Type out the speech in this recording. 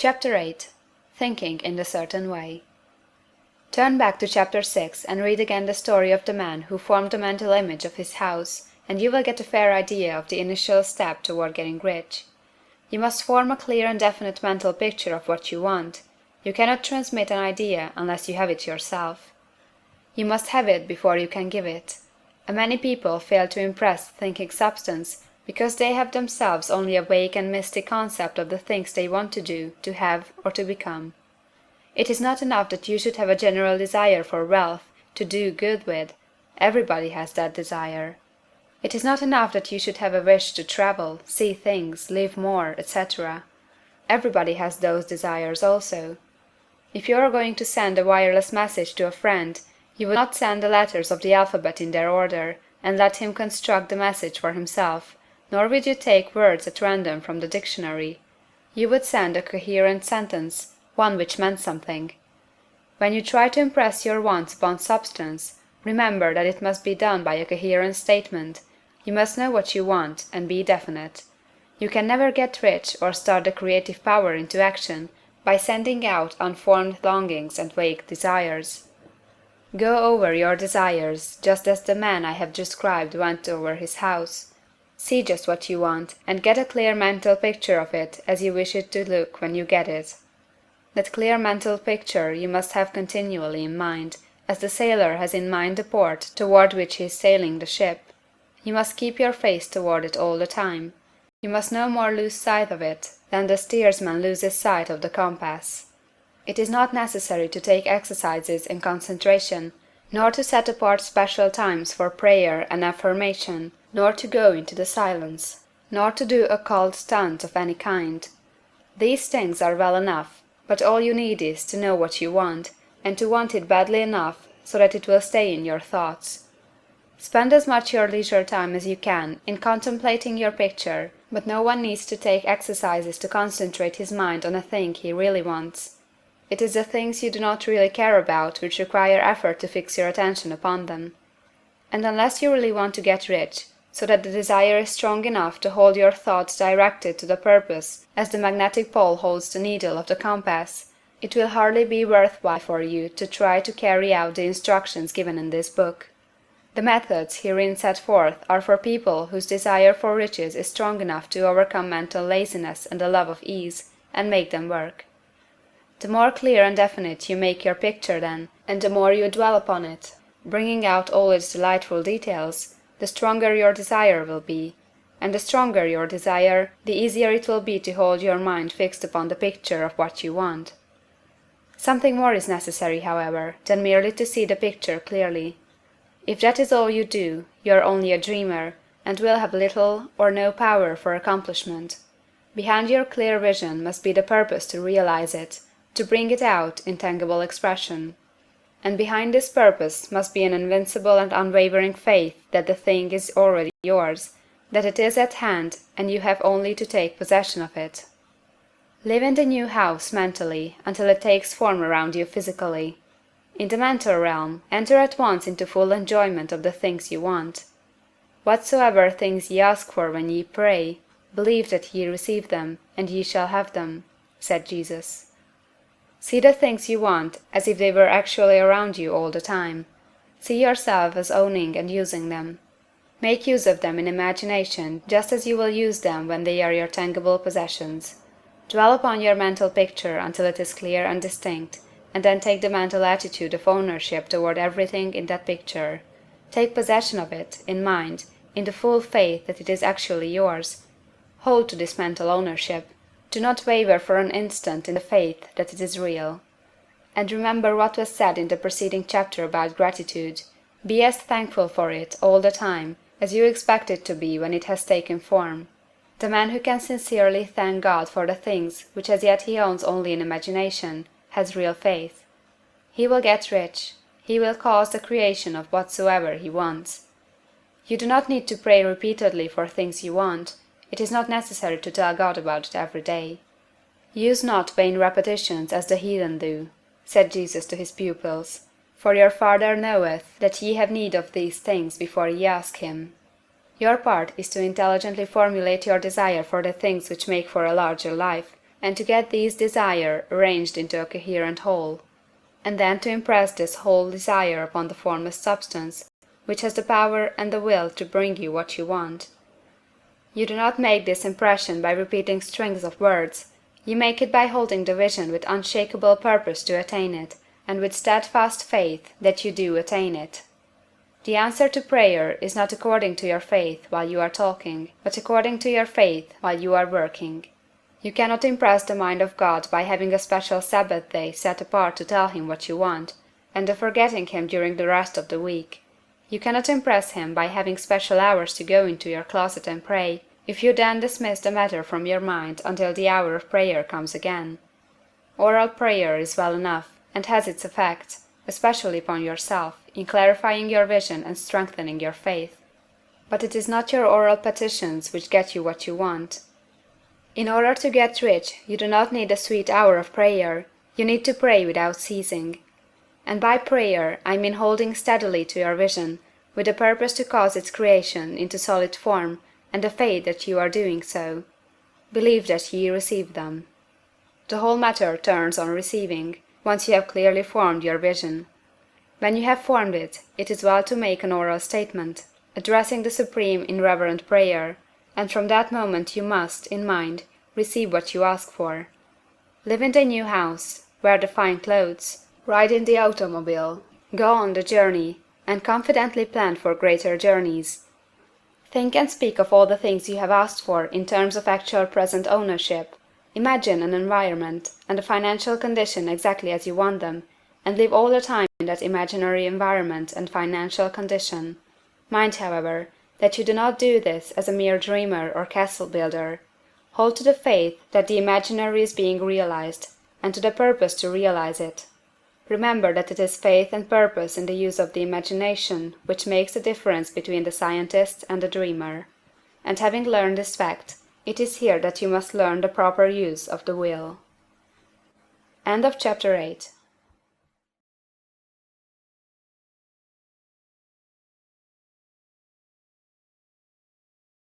Chapter 8. Thinking in the Certain Way. Turn back to Chapter 6 and read again the story of the man who formed the mental image of his house, and you will get a fair idea of the initial step toward getting rich. You must form a clear and definite mental picture of what you want. You cannot transmit an idea unless you have it yourself. You must have it before you can give it. Many people fail to impress thinking substance because they have themselves only a vague and misty concept of the things they want to do, to have, or to become. It is not enough that you should have a general desire for wealth, to do good with. Everybody has that desire. It is not enough that you should have a wish to travel, see things, live more, etc. Everybody has those desires also. If you are going to send a wireless message to a friend, you would not send the letters of the alphabet in their order, and let him construct the message for himself, nor would you take words at random from the dictionary. You would send a coherent sentence, one which meant something. When you try to impress your wants upon substance, remember that it must be done by a coherent statement. You must know what you want, and be definite. You can never get rich or start the creative power into action by sending out unformed longings and vague desires. Go over your desires, just as the man I have described went over his house. See just what you want, and get a clear mental picture of it as you wish it to look when you get it. That clear mental picture you must have continually in mind, as the sailor has in mind the port toward which he is sailing the ship. You must keep your face toward it all the time. You must no more lose sight of it than the steersman loses sight of the compass. It is not necessary to take exercises in concentration, nor to set apart special times for prayer and affirmation, nor to go into the silence, nor to do occult stunt of any kind. These things are well enough, but all you need is to know what you want, and to want it badly enough so that it will stay in your thoughts. Spend as much your leisure time as you can in contemplating your picture, but no one needs to take exercises to concentrate his mind on a thing he really wants. It is the things you do not really care about which require effort to fix your attention upon them. And unless you really want to get rich, so that the desire is strong enough to hold your thoughts directed to the purpose as the magnetic pole holds the needle of the compass, it will hardly be worthwhile for you to try to carry out the instructions given in this book. The methods herein set forth are for people whose desire for riches is strong enough to overcome mental laziness and the love of ease, and make them work. The more clear and definite you make your picture then, and the more you dwell upon it, bringing out all its delightful details, the stronger your desire will be, and the stronger your desire, the easier it will be to hold your mind fixed upon the picture of what you want. Something more is necessary, however, than merely to see the picture clearly. If that is all you do, you are only a dreamer, and will have little or no power for accomplishment. Behind your clear vision must be the purpose to realize it, to bring it out in tangible expression. And behind this purpose must be an invincible and unwavering faith that the thing is already yours, that it is at hand, and you have only to take possession of it. Live in the new house mentally until it takes form around you physically. In the mental realm, enter at once into full enjoyment of the things you want. Whatsoever things ye ask for when ye pray, believe that ye receive them, and ye shall have them, said Jesus. See the things you want as if they were actually around you all the time. See yourself as owning and using them. Make use of them in imagination just as you will use them when they are your tangible possessions. Dwell upon your mental picture until it is clear and distinct, and then take the mental attitude of ownership toward everything in that picture. Take possession of it, in mind, in the full faith that it is actually yours. Hold to this mental ownership. Do not waver for an instant in the faith that it is real. And remember what was said in the preceding chapter about gratitude. Be as thankful for it all the time as you expect it to be when it has taken form. The man who can sincerely thank God for the things which as yet he owns only in imagination, has real faith. He will get rich. He will cause the creation of whatsoever he wants. You do not need to pray repeatedly for things you want. It is not necessary to tell God about it every day. Use not vain repetitions as the heathen do, said Jesus to his pupils, for your Father knoweth that ye have need of these things before ye ask him. Your part is to intelligently formulate your desire for the things which make for a larger life, and to get these desire arranged into a coherent whole, and then to impress this whole desire upon the formless substance, which has the power and the will to bring you what you want. You do not make this impression by repeating strings of words, you make it by holding the vision with unshakable purpose to attain it, and with steadfast faith that you do attain it. The answer to prayer is not according to your faith while you are talking, but according to your faith while you are working. You cannot impress the mind of God by having a special Sabbath day set apart to tell him what you want, and of forgetting him during the rest of the week. You cannot impress him by having special hours to go into your closet and pray, if you then dismiss the matter from your mind until the hour of prayer comes again. Oral prayer is well enough, and has its effect, especially upon yourself, in clarifying your vision and strengthening your faith. But it is not your oral petitions which get you what you want. In order to get rich, you do not need a sweet hour of prayer, you need to pray without ceasing. And by prayer I mean holding steadily to your vision, with the purpose to cause its creation into solid form, and the faith that you are doing so. Believe that ye receive them. The whole matter turns on receiving, once you have clearly formed your vision. When you have formed it, it is well to make an oral statement, addressing the Supreme in reverent prayer, and from that moment you must, in mind, receive what you ask for. Live in the new house, wear the fine clothes, ride in the automobile, go on the journey, and confidently plan for greater journeys. Think and speak of all the things you have asked for in terms of actual present ownership. Imagine an environment and a financial condition exactly as you want them, and live all the time in that imaginary environment and financial condition. Mind, however, that you do not do this as a mere dreamer or castle builder. Hold to the faith that the imaginary is being realized, and to the purpose to realize it. Remember that it is faith and purpose in the use of the imagination which makes the difference between the scientist and the dreamer. And having learned this fact, it is here that you must learn the proper use of the will. End of Chapter 8.